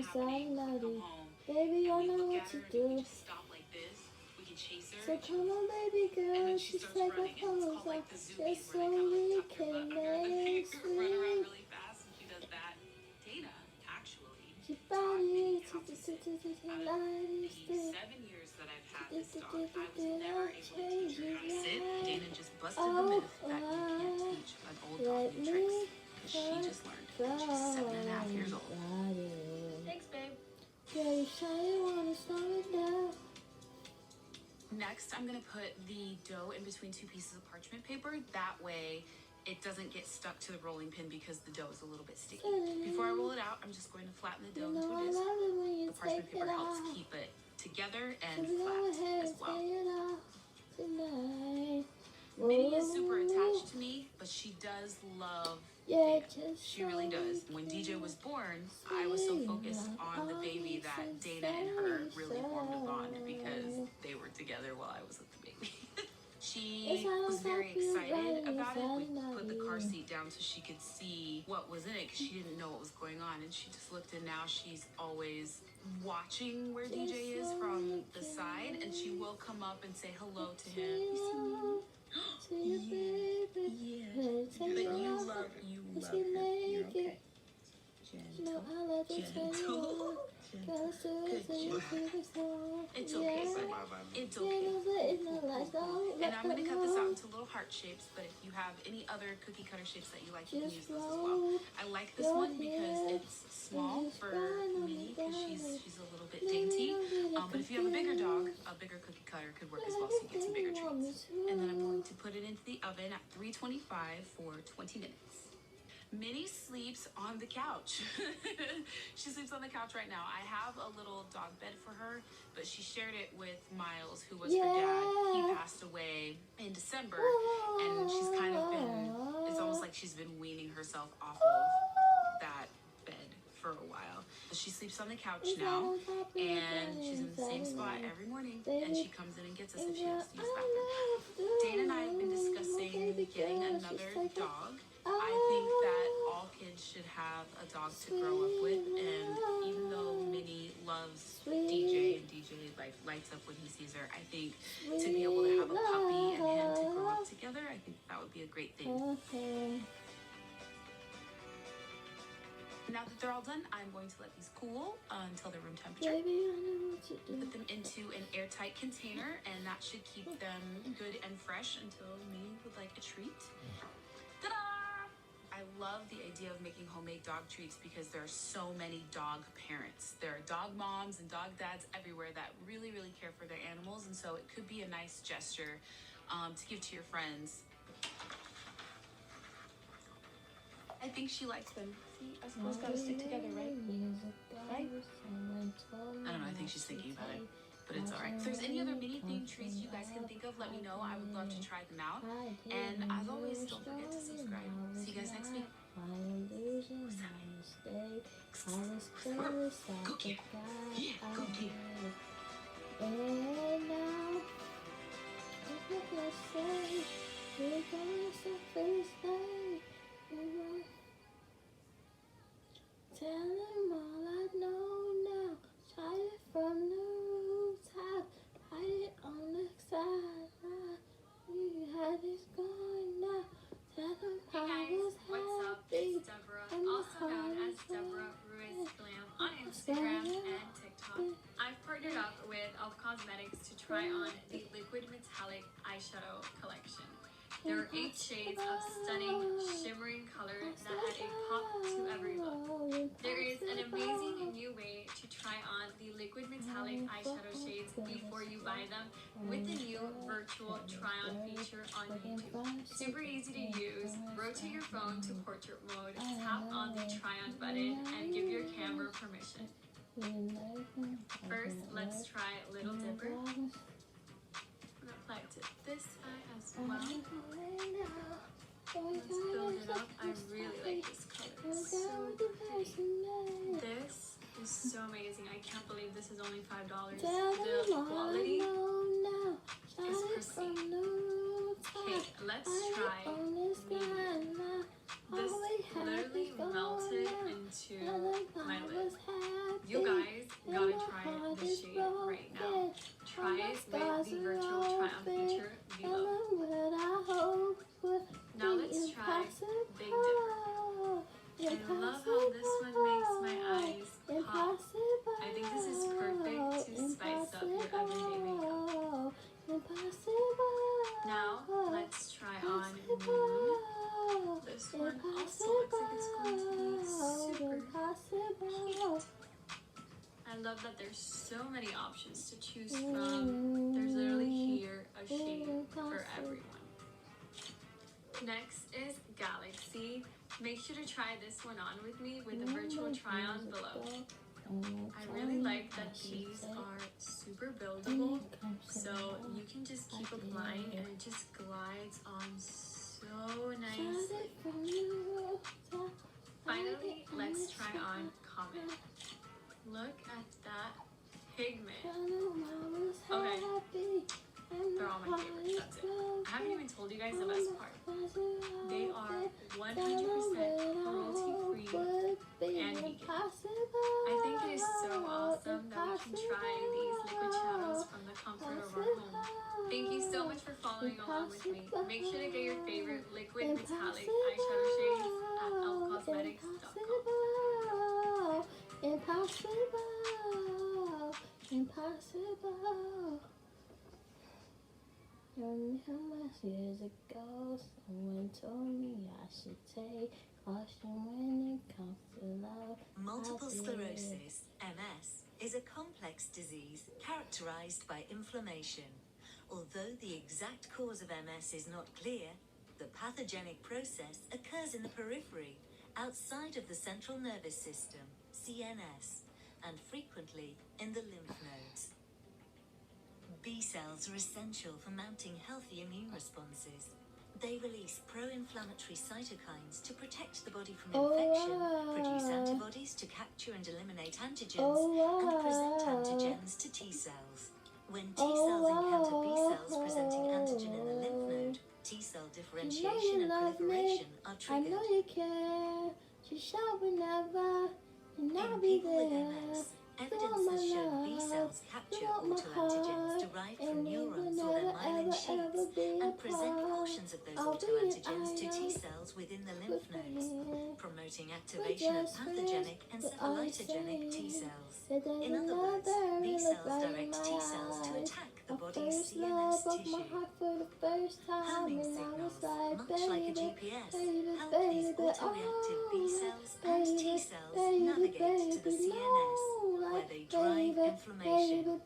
happening. We come Saturday. home Baby, and I we know look what at to her, and if we do. just stop like this, we can chase her, So and come on, baby and then girl, she just starts take our running, and it's clothes called like off. the zoomies, Just where they so kind of like we tuck their butt can under the make thing, run around sweet. really fast, and she does that. Dana actually Your taught body Minnie how to sit. Out of light the still. 7 years that I've had this dog, I was never able to teach her how to sit. Dana just busted the Oh, myth that you can't teach an old dog let new tricks, me because she just learned. from She's 7.5 years old. body. Thanks, babe. Girl, you sure you wanna slow it down? Next, I'm gonna put the dough in between two pieces of parchment paper. That way, it doesn't get stuck to the rolling pin because the dough is a little bit sticky. Before I roll it out, I'm just going to flatten the dough into a disc. The parchment paper helps keep it together and flat as well. Minnie is super attached to me, but she does love Dana. She really does. When DJ was born, I was so focused on the baby that Dana and her really formed a bond because they were together while I was with the baby. She was very excited about it. We put the car seat down so she could see what was in it because she didn't know what was going on. And she just looked, and now she's always watching where DJ is from the side, and she will come up and say hello to him. You see me? Yeah. But you love him. You're okay. Gentle. Good job. It's okay, buddy. It's okay. And I'm going to cut this out into little heart shapes, but if you have any other cookie cutter shapes that you like, you can use those as well. I like this one because it's small for Minnie because she's a little bit dainty. But if you have a bigger dog, a bigger cookie cutter could work as well, so you get some bigger treats. And then I'm going to put it into the oven at 325 for 20 minutes. Minnie sleeps on the couch. She sleeps on the couch right now. I have a little dog bed for her, but she shared it with Miles, who was her dad. He passed away in December, and she's kind of been, it's almost like she's been weaning herself off of that bed for a while. She sleeps on the couch now, and she's in the same spot every morning, and she comes in and gets us if she has to use the bathroom. Dana and I have been discussing getting another dog. I think that all kids should have a dog to grow up with, and even though Minnie loves DJ and DJ like lights up when he sees her, I think to be able to have a puppy and him to grow up together, I think that would be a great thing. Now that they're all done, I'm going to let these cool until they're room temperature. Put them into an airtight container, and that should keep them good and fresh until Minnie would like a treat. Ta-da! I love the idea of making homemade dog treats because there are so many dog parents. There are dog moms and dog dads everywhere that really, really care for their animals, and so it could be a nice gesture to give to your friends. I think she likes them. See, us both gotta stick together, right? Right? I don't know, I think she's thinking about it, but it's alright. If there's any other mini themed treats you guys can think of, let me know. I would love to try them out. And as always, don't forget to subscribe. See you guys next week. Go get. Yeah, go get. And now, what can I say? We're gonna surface day. Tell them all I know now. Try it from the rooftop. Hide it on the side. You had it gone now. Tell them Hey I was guys, what's up? happy. It's Deborah, also known as Deborah Ruiz Glam on Instagram and TikTok. I've partnered up with Elf Cosmetics to try on the Liquid Metallic Eyeshadow Collection. There are 8 shades of stunning, shimmering colors that add a pop to every look. There is an amazing new way to try on the Liquid Metallic Eyeshadow shades before you buy them with the new virtual try-on feature on YouTube. Super easy to use. Rotate your phone to portrait mode, tap on the try-on button, and give your camera permission. First, let's try Little Dipper. I'm gonna apply it to this eye as well. Let's build it up. I really like this color. It's so pretty. This is so amazing. I can't believe this is only $5. The quality is pristine. Okay, let's try the... This literally melted into my lid. You guys gotta try this shade right now. Try it with the virtual try-on feature below. Now let's try Big Dipper. I love how this one makes my eyes pop. I think this is perfect to spice up your everyday makeup. Now let's try on Moon. This one also looks like it's going to be super cute. I love that there's so many options to choose from. There's literally here a shade for everyone. Next is Galaxy. Make sure to try this one on with me with the virtual try-on below. I really like that these are super buildable, so you can just keep applying and it just glides on so nicely. Finally, let's try on Comet. Look at that pigment. Okay, they're all my favorites, that's it. I haven't even told you guys the best part. They are 100% cruelty-free and vegan. I think it is so awesome that we can try these liquid shadows from the comfort of our home. Thank you so much for following along with me. Make sure to get your favorite liquid metallic eyeshadow shades at elfcosmetics.com. Impossible. Years ago, someone told me I should take caution when it comes to love. Multiple sclerosis, MS, is a complex disease characterized by inflammation. Although the exact cause of MS is not clear, the pathogenic process occurs in the periphery, outside of the central nervous system, CNS, and frequently in the lymph nodes. B cells are essential for mounting healthy immune responses. They release pro-inflammatory cytokines to protect the body from infection, produce antibodies to capture and eliminate antigens, and present antigens to T cells. When T cells encounter B cells presenting antigen in the lymph node, T cell differentiation and proliferation are I triggered. know you care. You shall whenever, and I'll In be people with there. MS, evidence has shown B cells capture autoantigens derived from neurons or their myelin sheaths and present portions of those autoantigens to T cells within the lymph nodes, promoting activation of pathogenic encephalotogenic T cells. In other words, B cells direct T cells to attack the body's CNS tissue. Homing signals, much like a GPS, help these autoreactive B cells and T cells navigate to the CNS, where they drive inflammation.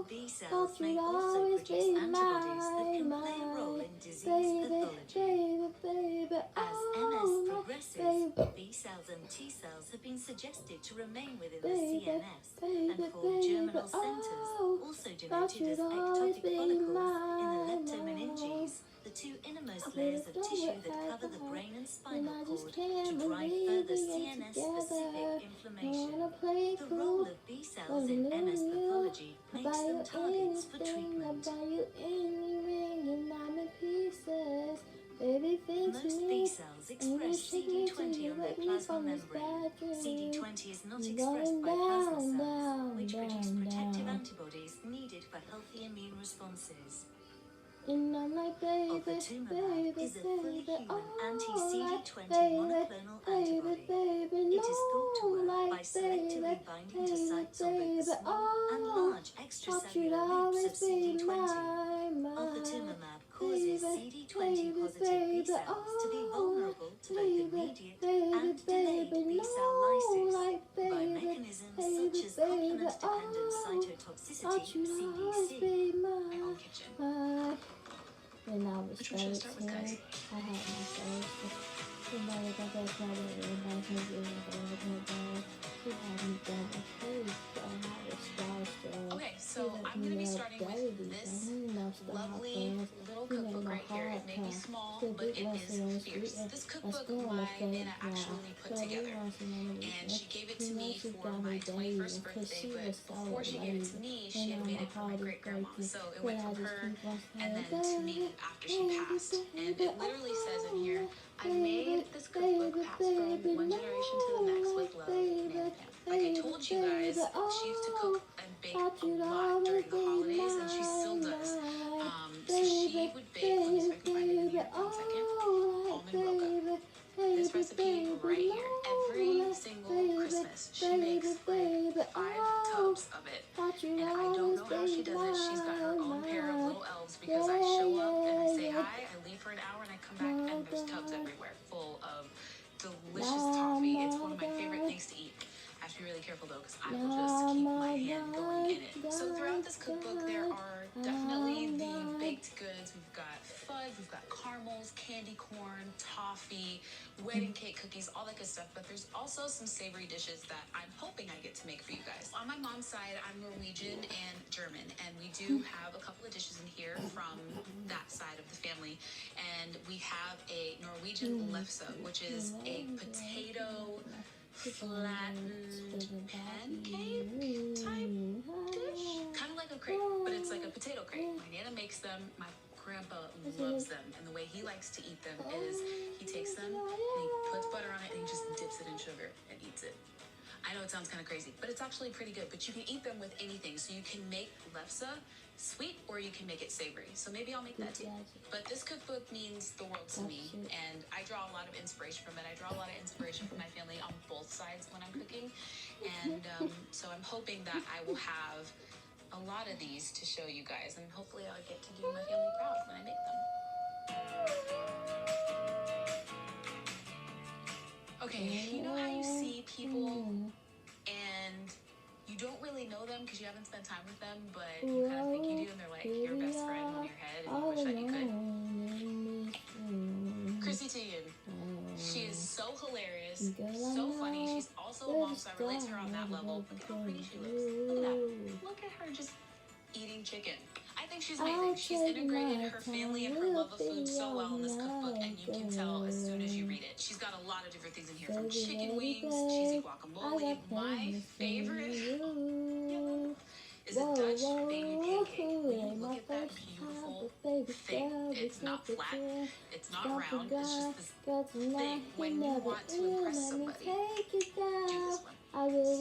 B cells may also produce antibodies that can play a role in disease pathology. As MS progresses, B cells and T cells have been suggested to remain within the CNS and form germinal centers, also denoted as ectopic follicles in the leptomeninges, the two innermost layers of tissue that cover the brain and spinal cord, to drive further CNS-specific inflammation. The role of B cells in MS pathology makes them targets for treatment. Most B cells express CD20 on their plasma membrane. CD20 is not expressed by plasma cells, which produce protective antibodies needed for healthy immune responses. Ofatumumab is a fully human anti-CD20 monoclonal antibody. It is thought to work by selectively binding to sites on both the small and large extracellular loops of CD20. Ofatumumab causes CD20 positive B cells to be vulnerable to both immediate and delayed B cell lysis by mechanisms such as complement-dependent cytotoxicity, CDC. My own kitchen. When I was Which one should I start with, 13, guys? I had my first. Somebody got that my way, everybody can do it, she had me down my face, so I was starstruck. Okay, so I'm going to be starting with this lovely little cookbook right here. It may be small, but it is fierce. This cookbook my Nana actually put together, and she gave it to me for my 21st birthday, but before she gave it to me, she had made it for my great-grandma. So it went from her and then to me after she passed. And it literally says in here, I made this cookbook pass from one generation to the next with love, Nana Pam. By she used to cook and bake a lot during the holidays, and she still does. So she would bake, let me see if I can find it in here, 1 second, almond roca. This recipe right here, every single Christmas, she makes like 5 tubs of it. And I don't know how she does it. She's got her own pair of little elves because I show up and I say hi, I leave for an hour, and I come back and there's tubs everywhere full of delicious toffee. It's one of my favorite things to eat. I have to be really careful though because I will just keep my hand going in it. So throughout this cookbook there are definitely the baked goods. We've got fudge, we've got caramels, candy corn, toffee, wedding cake cookies, all that good stuff. But there's also some savory dishes that I'm hoping I get to make for you guys. On my mom's side, I'm Norwegian and German, and we do have a couple of dishes in here from that side of the family. And we have a Norwegian lefse, which is a potato flattened pancake type dish, kind of like a crepe, but it's like a potato crepe. My nana makes them. My grandpa loves them, and the way he likes to eat them is he takes them and he puts butter on it and he just dips it in sugar and eats it. I know it sounds kind of crazy, but it's actually pretty good. But you can eat them with anything, so you can make lefse sweet or you can make it savory. So maybe I'll make that too. But this cookbook means the world to me, and I draw a lot of inspiration from it. I draw a lot of inspiration from my family on both sides when I'm cooking, and so I'm hoping that I will have a lot of these to show you guys, and hopefully I'll get to do my family proud when I make them. Okay, you know how you see people and you don't really know them because you haven't spent time with them, but you kind of think you do, and they're like your best friend in your head, and you wish that you could? Chrissy Teigen. She is so hilarious, so funny. She's also a mom, so I relate to her on that level. Look at how pretty she looks. Look at that. Look at her just eating chicken. I think she's amazing. She's integrated her family and her love of food so well in this cookbook, and you can tell as soon as you read it. She's got a lot of different things in here, from chicken wings, cheesy guacamole. My favorite is a Dutch baby pancake. When you look at that beautiful thing, it's not flat, it's not round, it's just this thing. When you want to impress somebody, do this one.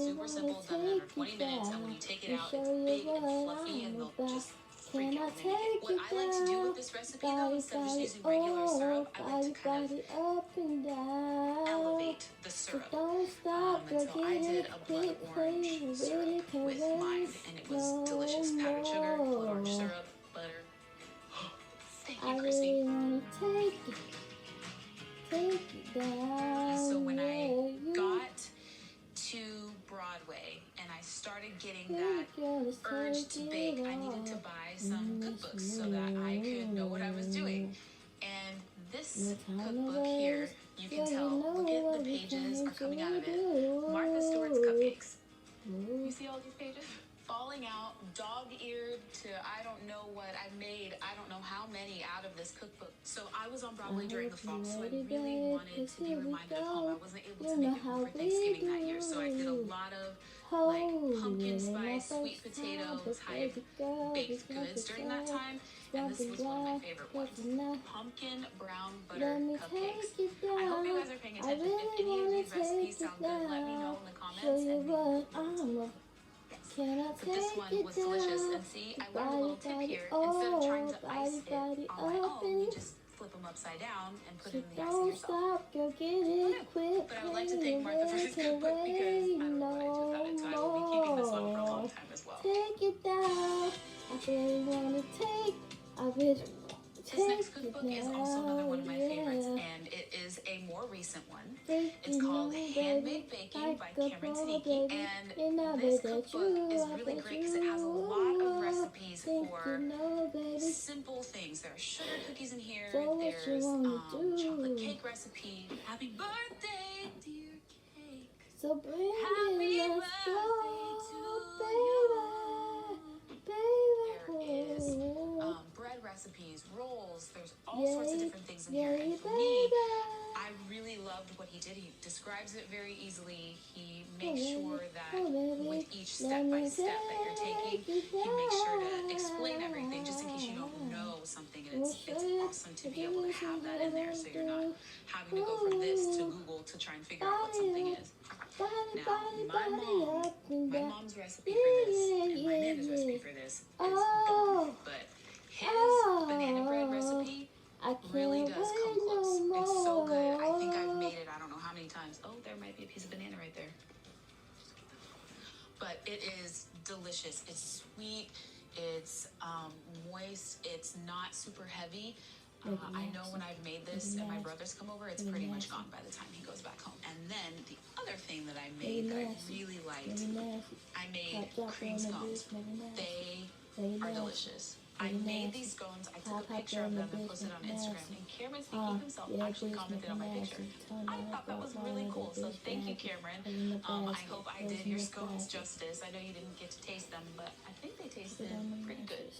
Super simple, done in under 20 minutes, and when you take it out, it's big and fluffy, and they'll just freak out when they make it. What I like to do with this recipe, though, instead of just using regular syrup, I like to kind of elevate the syrup. And so I did a blood orange syrup with mine, and it was delicious. Powdered sugar, blood orange syrup, butter. Thank you, Chrissy. So when I got to Broadway and I started getting that urge to bake, I needed to buy some cookbooks so that I could know what I was doing. And this cookbook here, you can tell, look at the pages are coming out of it. Martha Stewart's Cupcakes. You see all these pages? Falling out, dog-eared to I don't know what. I made I don't know how many out of this cookbook. So I was on Broadway during the fall, so I really wanted to be reminded of home. I wasn't able to make it home for Thanksgiving that year, so I did a lot of like pumpkin spice, sweet potato type baked goods during that time. And this was one of my favorite ones. Pumpkin brown butter cupcakes. I hope you guys are paying attention. If any of these recipes sound good, let me know in the comments. And but this one was delicious, and see, I learned a little tip here. Instead of trying to ice it on my own, you just flip them upside down and put it in the icing yourself. But I would like to thank Martha for this cookbook because I don't know what I do without it, so I will be keeping this one for a long time as well. Take it down. I really want to take. This next cookbook is also another one of my favorites, and it is a more recent one. It's called Handmade Baking by Cameron Tenneke, and this cookbook is really great because it has a lot of recipes for simple things. There are sugar cookies in here, there's chocolate cake recipe. Happy birthday, dear cake. So bring Happy it, let's birthday go, to baby. There is bread recipes, rolls, there's all sorts of different things in here. And for me, I really loved what he did. He describes it very easily. He makes sure that with each step-by-step that you're taking, he makes sure to explain everything just in case you don't know something. And it's awesome to be able to have that in there so you're not having to go from this to Google to try and figure out what something is. Body, Now, body, my body, mom, up and my down. mom's recipe for this and my nana's recipe for this is gone. But his banana bread recipe I really can't does come wait close. no It's so good. I think more. I've made it I don't know how many times. Oh, there might be a piece of banana right there. But it is delicious. It's sweet. It's moist. It's not super heavy. I know when I've made this and my brothers come over, it's pretty much gone by the time he goes back home. And then the other thing that I made that I really liked, I made cream scones. They are delicious. I made these scones. I took a picture of them and posted on Instagram. And Cameron Speaking himself actually commented on my picture. I thought that was really cool. So thank you, Cameron. I hope I did your scones justice. I know you didn't get to taste them, but I think they tasted pretty good.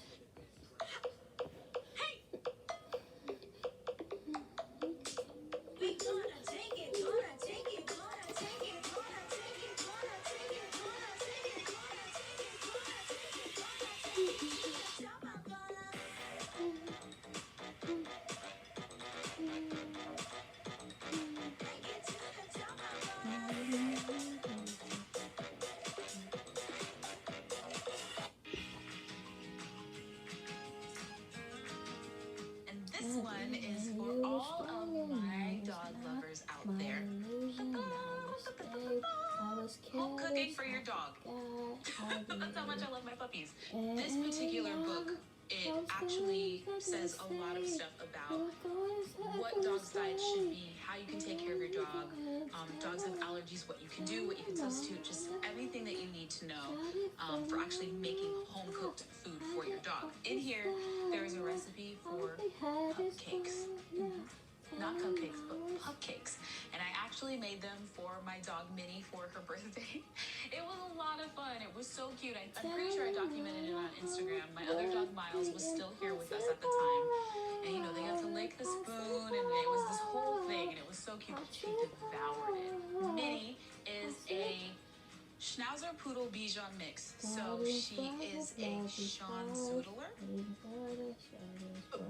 And this one is for all of my dog lovers out there. Home cooking for your dog. That's how much I love my puppies. This particular book, it actually says a lot of stuff about what dogs' diets should be, how you can take care of your dog. Dogs have allergies, what you can do, what you can substitute, just everything that you need to know for actually making home-cooked food for your dog. In here, there is a recipe for cupcakes. Not cupcakes, but cupcakes. And I actually made them for my dog Minnie for her birthday. It was a lot of fun. It was so cute. I'm pretty sure I documented it on Instagram. My other dog Miles was still here with us at the time. And you know, they got to lick the spoon and it was this whole thing and it was so cute. She devoured it. Minnie is a Schnauzer Poodle Bichon mix. So she is a Schnauzer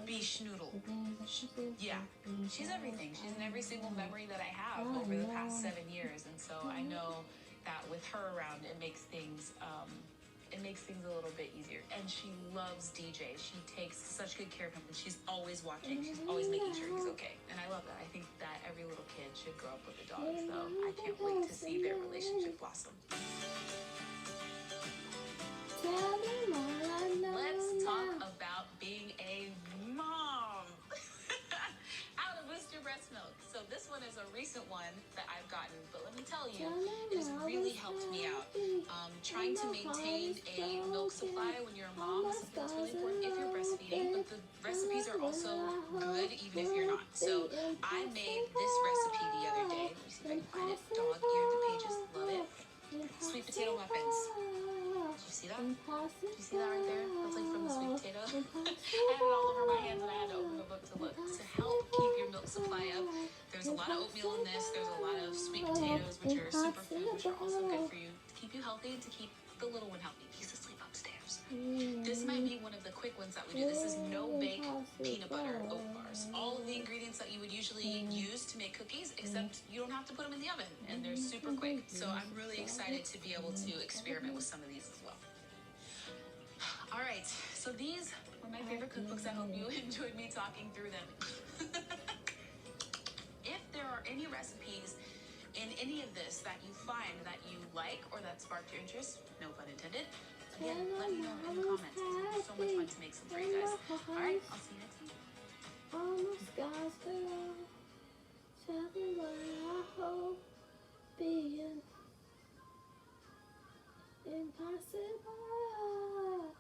Bichnoodle. Yeah, she's everything. She's in every single memory that I have over the past 7 years, and so I know that with her around, it makes things a little bit easier. And she loves DJ. She takes such good care of him, and she's always watching. She's always making sure he's okay, and I love that. I think that every little kid should grow up with a dog. So I can't wait to see their relationship blossom. Let's talk about being a mom. How to boost your breast milk. So this one is a recent one that I've gotten, but let me tell you, it has really helped me out. Trying to maintain a milk supply when you're a mom is something that's really important if you're breastfeeding, but the recipes are also good even if you're not. So I made this recipe the other day. Let me see if I can find it. Dog ear the pages, love it. Sweet potato muffins. Did you see that? Did you see that right there? That's like from the sweet potato. I had it all over my hands and I had to open the book to look. To help keep your milk supply up, there's a lot of oatmeal in this. There's a lot of sweet potatoes, which are superfood, which are also good for you to keep you healthy and to keep the little one healthy. He's asleep upstairs. This might be one of the quick ones that we do. This is no-bake peanut butter oat bars. All of the ingredients that you would usually use to make cookies, except you don't have to put them in the oven, and they're super quick. So I'm really excited to be able to experiment with some of these as well. All right, so these were my favorite cookbooks. I hope you enjoyed me talking through them. If there are any recipes in any of this that you find that you like or that sparked your interest, no pun intended, again, let me know in the comments. It's so much fun to make some for you guys. All right, I'll see you next time. Almost got below. Tell me what I hope being impossible.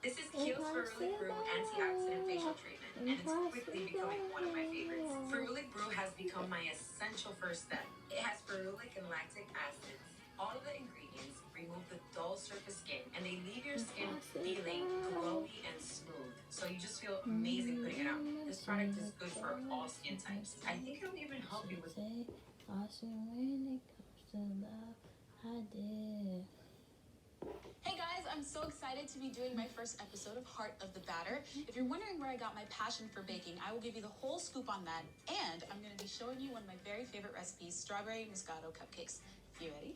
This is Kiehl's Ferulic Brew Antioxidant Facial Treatment, and it's quickly becoming one of my favorites. Ferulic Brew has become my essential first step. It has ferulic and lactic acids. All of the ingredients remove the dull surface skin, and they leave your skin feeling glowy and smooth. So you just feel amazing putting it on. This product is good for all skin types. I think it'll even help you with... Caution when it comes to love, I did. Hey guys, I'm so excited to be doing my first episode of Heart of the Batter. If you're wondering where I got my passion for baking, I will give you the whole scoop on that, and I'm going to be showing you one of my very favorite recipes, strawberry Moscato cupcakes. You ready?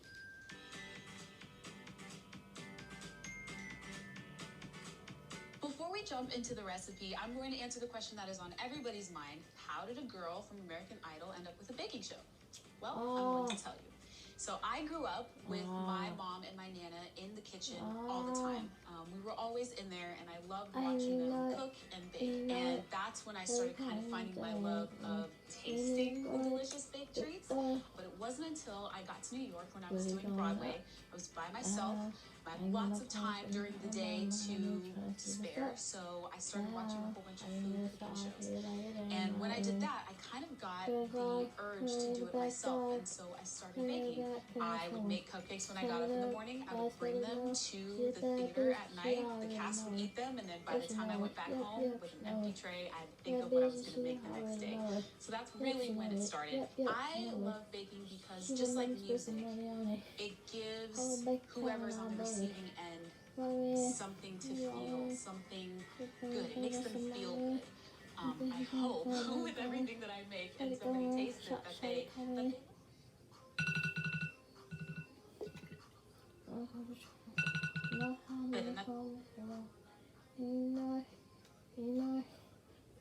we jump into the recipe, I'm going to answer the question that is on everybody's mind. How did a girl from American Idol end up with a baking show? Well, I'm going to tell you. So I grew up with my mom and my Nana in the kitchen all the time. We were always in there, and I loved watching them cook and bake. And that's when I started kind of finding my love of tasting the delicious baked treats. But it wasn't until I got to New York when I was doing Broadway. I was by myself. I had lots of time during the day to spare, so I started watching a whole bunch of food cooking shows. And when I did that, I kind of got the urge to do it myself, and so I started baking. I would make cupcakes when I got up in the morning. I would bring them to the theater at night. The cast would eat them, and then by the time I went back home with an empty tray, I'd think of what I was going to make the next day. So that's really when it started. I love baking because just like music, it gives whoever's on the receiving end something to feel, something good. It makes them feel good. I hope with everything that I make and somebody tastes it that they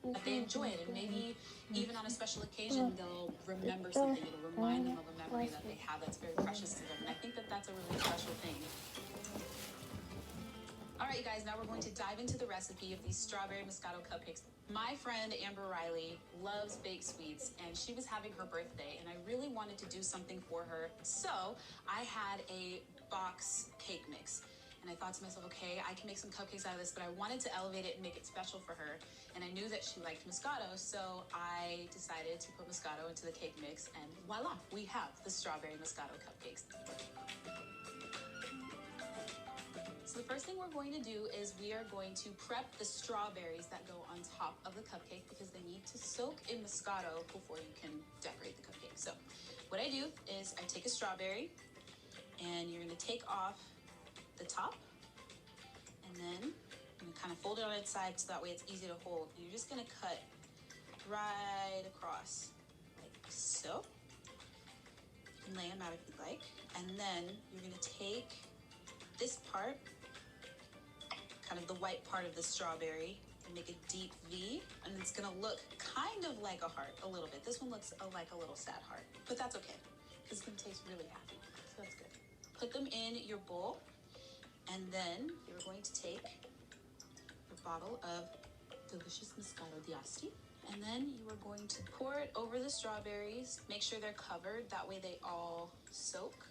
that they enjoy it, and maybe even on a special occasion they'll remember something. It'll remind them of a memory that they have that's very precious to them, and I think that that's a really special thing. All right, you guys, now we're going to dive into the recipe of these strawberry Moscato cupcakes. My friend Amber Riley loves baked sweets, and she was having her birthday, and I really wanted to do something for her. So I had a box cake mix, and I thought to myself, okay, I can make some cupcakes out of this, but I wanted to elevate it and make it special for her, and I knew that she liked Moscato, so I decided to put Moscato into the cake mix, and voila, we have the strawberry Moscato cupcakes. So the first thing we're going to do is we are going to prep the strawberries that go on top of the cupcake because they need to soak in Moscato before you can decorate the cupcake. So what I do is I take a strawberry, and you're going to take off the top, and then I'm going to kind of fold it on its side so that way it's easy to hold. And you're just going to cut right across like so. You can lay them out if you'd like. And then you're going to take this part, kind of the white part of the strawberry, and make a deep V, and it's gonna look kind of like a heart a little bit. This one looks like a little sad heart, but that's okay because it's gonna taste really happy, so that's good. Put them in your bowl, and then you're going to take your bottle of delicious Moscato d'Asti, and then you are going to pour it over the strawberries. Make sure they're covered, that way they all soak.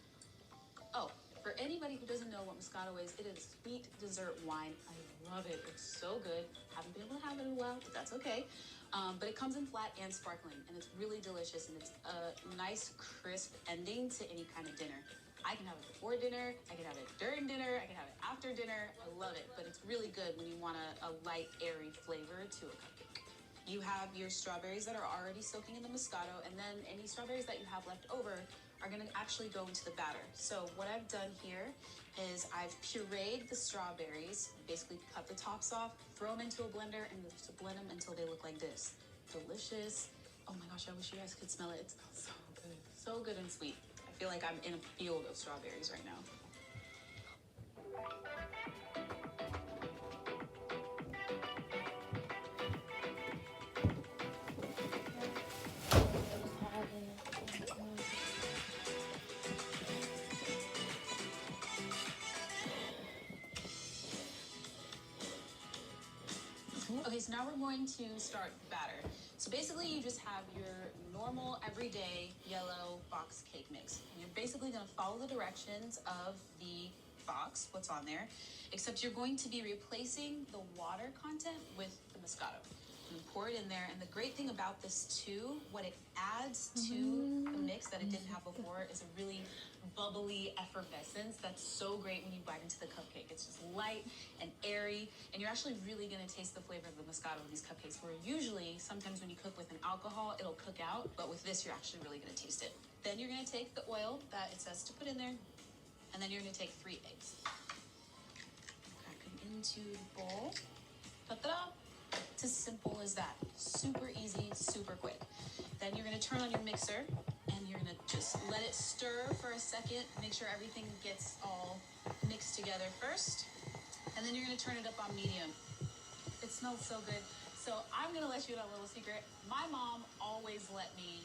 Oh, for anybody who doesn't know what Moscato is, it is sweet dessert wine. I love it. It's so good. Haven't been able to have it in a while, but that's okay. But it comes in flat and sparkling, and it's really delicious, and it's a nice, crisp ending to any kind of dinner. I can have it before dinner, I can have it during dinner, I can have it after dinner. I love it, but it's really good when you want a light, airy flavor to a cupcake. You have your strawberries that are already soaking in the Moscato, and then any strawberries that you have left over are going to actually go into the batter. So what I've done here is I've pureed the strawberries, basically cut the tops off, throw them into a blender, and just blend them until they look like this. Delicious. Oh my gosh, I wish you guys could smell it. It smells so good. So good and sweet. I feel like I'm in a field of strawberries right now. Okay, so now we're going to start the batter. So basically you just have your normal everyday yellow box cake mix. And you're basically going to follow the directions of the box, what's on there, except you're going to be replacing the water content with the Moscato. You pour it in there, and the great thing about this too, what it adds to the mix that it didn't have before is a really bubbly effervescence that's so great when you bite into the cupcake. It's just light and airy, and you're actually really going to taste the flavor of the Moscato of these cupcakes, where usually sometimes when you cook with an alcohol it'll cook out, but with this you're actually really going to taste it. Then you're going to take the oil that it says to put in there, and then you're going to take 3 eggs, crack them into the bowl. Ta-da! It's as simple as that. Super easy, super quick. Then you're going to turn on your mixer, and you're going to just let it stir for a second. Make sure everything gets all mixed together first. And then you're going to turn it up on medium. It smells so good. So I'm gonna let you in a little secret. My mom always let me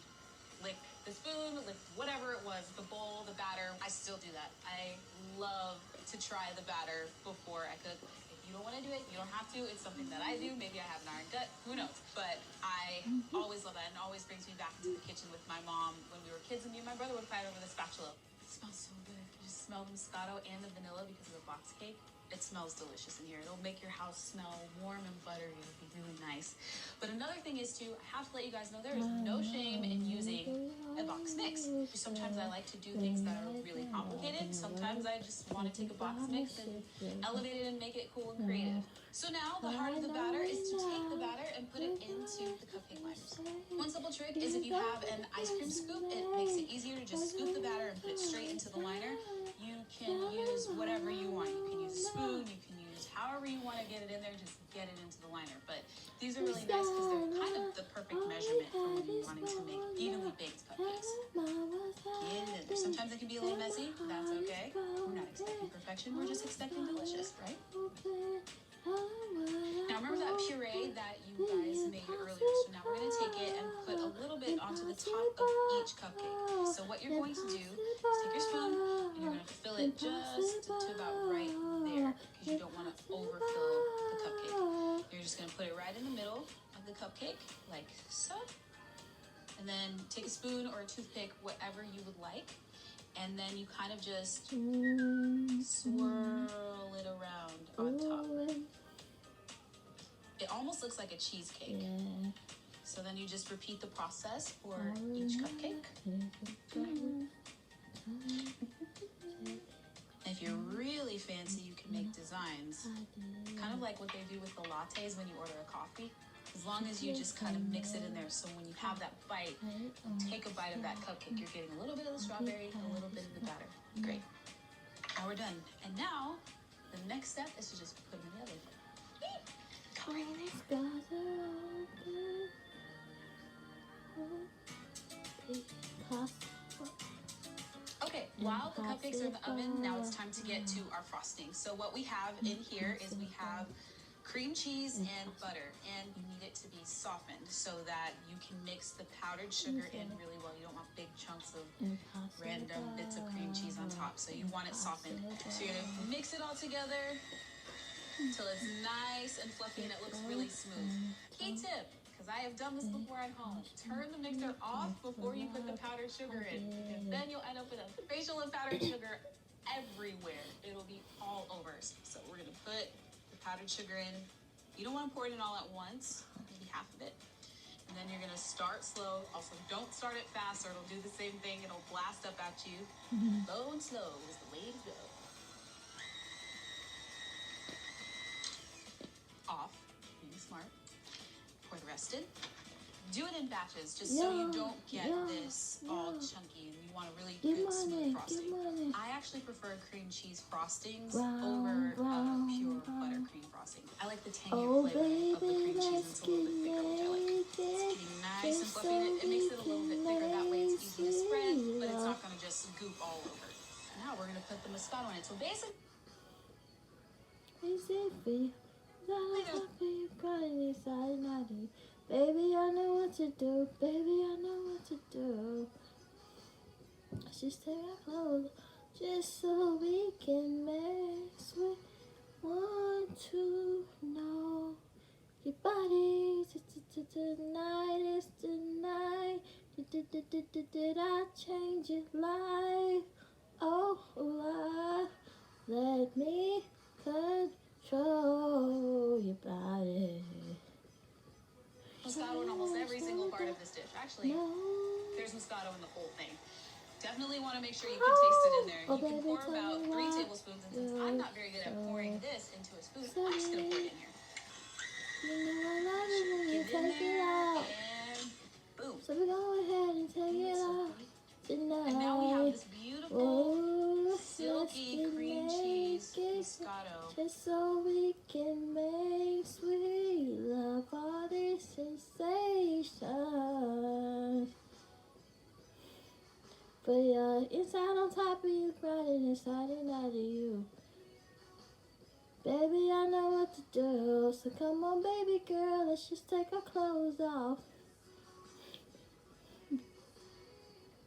lick the spoon, lick whatever it was, the bowl, the batter. I still do that. I love to try the batter before I cook. If you don't want to do it, you don't have to. It's something that I do. Maybe I have an iron gut. Who knows? But I always love that, and it always brings me back into the kitchen with my mom when we were kids, and me and my brother would fight over the spatula. It smells so good. You just smell the Moscato and the vanilla because of the box cake. It smells delicious in here. It'll make your house smell warm and buttery. It'll be really nice. But another thing is to have to let you guys know there is no shame in using a box mix. Sometimes I like to do things that are really complicated. Sometimes I just want to take a box mix and elevate it and make it cool and creative. So now the heart of the batter is to take the batter and put it into the cupcake liners. One simple trick is if you have an ice cream scoop, it makes it easier to just scoop the batter and put it straight into the liner. You can use whatever you want. You can use a spoon, you can use however you want to get it in there, just get it into the liner. But these are really nice because they're kind of the perfect measurement for when you're wanting to make evenly baked cupcakes. Get it in there. Sometimes it can be a little messy. That's okay. We're not expecting perfection. We're just expecting delicious, right? Now remember that puree that you guys made earlier. So now we're going to take it and put a little bit onto the top of each cupcake. So what you're going to do is take your spoon and you're going to fill it just to about right there because you don't want to overfill the cupcake. You're just going to put it right in the middle of the cupcake like so. And then take a spoon or a toothpick, whatever you would like. And then you kind of just swirl it around on top. It almost looks like a cheesecake. Yeah. So then you just repeat the process for each cupcake. If you're really fancy, you can make designs. Kind of like what they do with the lattes when you order a coffee. As long as you just kind of mix it in there. So when you have that bite, take a bite of that cupcake, you're getting a little bit of the strawberry, a little bit of the batter. Great. Now we're done. And now, the next step is to just put them in the oven. Okay, while the cupcakes are in the oven, now it's time to get to our frosting. So what we have in here is we have cream cheese and butter, and you need it to be softened so that you can mix the powdered sugar in really well. You don't want big chunks of random bits of cream cheese on top, so you want it softened. So you're gonna mix it all together until it's nice and fluffy and it looks really smooth. Key tip, because I have done this before at home, turn the mixer off before you put the powdered sugar in, because then you'll end up with a facial of powdered sugar everywhere. It'll be all over. So we're gonna put the powdered sugar in. You don't want to pour it in all at once, maybe half of it. And then you're gonna start slow. Also, don't start it fast or it'll do the same thing. It'll blast up at you. Low and slow is the way to go. Off, being smart. Pour the rest in. Do it in batches, just so you don't get this all chunky and you want a really good smooth frosting. I actually prefer cream cheese frostings over pure buttercream frosting. I like the tangier flavor of the cream cheese. It's a little bit thicker, which I like. It's getting nice and fluffy. It makes it a little bit thicker. That way it's easy to spread, but it's not going to just goop all over. Now we're going to put the Moscato in it. So basically, baby, I know what to do. Baby, I know what to do. Just take our clothes, just so we can mix. We want to know your body. Tonight is tonight. Did I change your life? Oh, let me control your body. Moscato in almost every single part of this dish. Actually, there's Moscato in the whole thing. Definitely want to make sure you can taste it in there. You can pour about 3 tablespoons, and since I'm not very good at pouring this into a spoon, I'm just going to pour it in here. Get it in there, and boom. So we go ahead and take it off tonight. And now we have this beautiful, silky cream cheese Moscato. Just so we can make sweet love all these sensations. But inside on top of you, grinding inside and out of you. Baby, I know what to do. So come on, baby girl, let's just take our clothes off.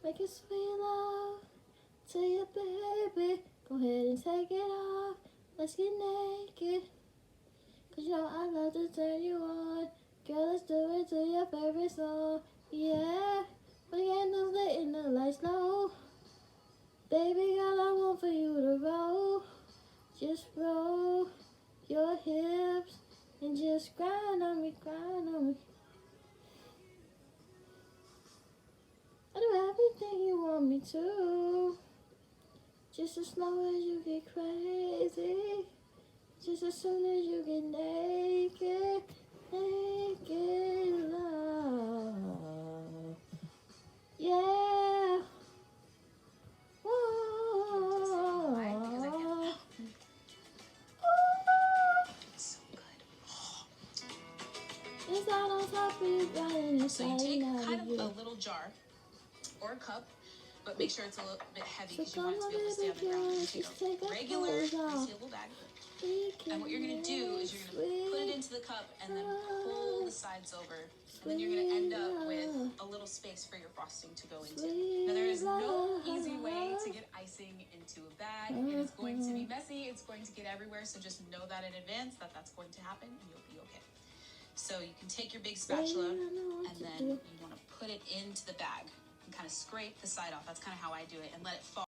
Make it sweet love to you, baby. Go ahead and take it off. Let's get naked. Cause you know I love to turn you on. Girl, let's do it to your favorite song. Yeah, we candles lit and the lights low. Baby girl, I want for you to roll. Just roll your hips and just grind on me, grind on me. I do everything you want me to. Just as slow as you get crazy. Just as soon as you get naked. Naked love. Yeah. Whoa. So good. It's all on top of you, right? So you take kind of a little jar or a cup, but make sure it's a little bit heavy because you want it to be able to stay on the ground. You take a regular resealable bag, and what you're going to do is you're going to put it into the cup and then pull the sides over, and then you're going to end up with a little space for your frosting to go into. Now there is no easy way to get icing into a bag. It is going to be messy, it's going to get everywhere, so just know that in advance that that's going to happen and you'll be okay. So you can take your big spatula and then you want to put it into the bag and kind of scrape the side off. That's kind of how I do it, and let it fall.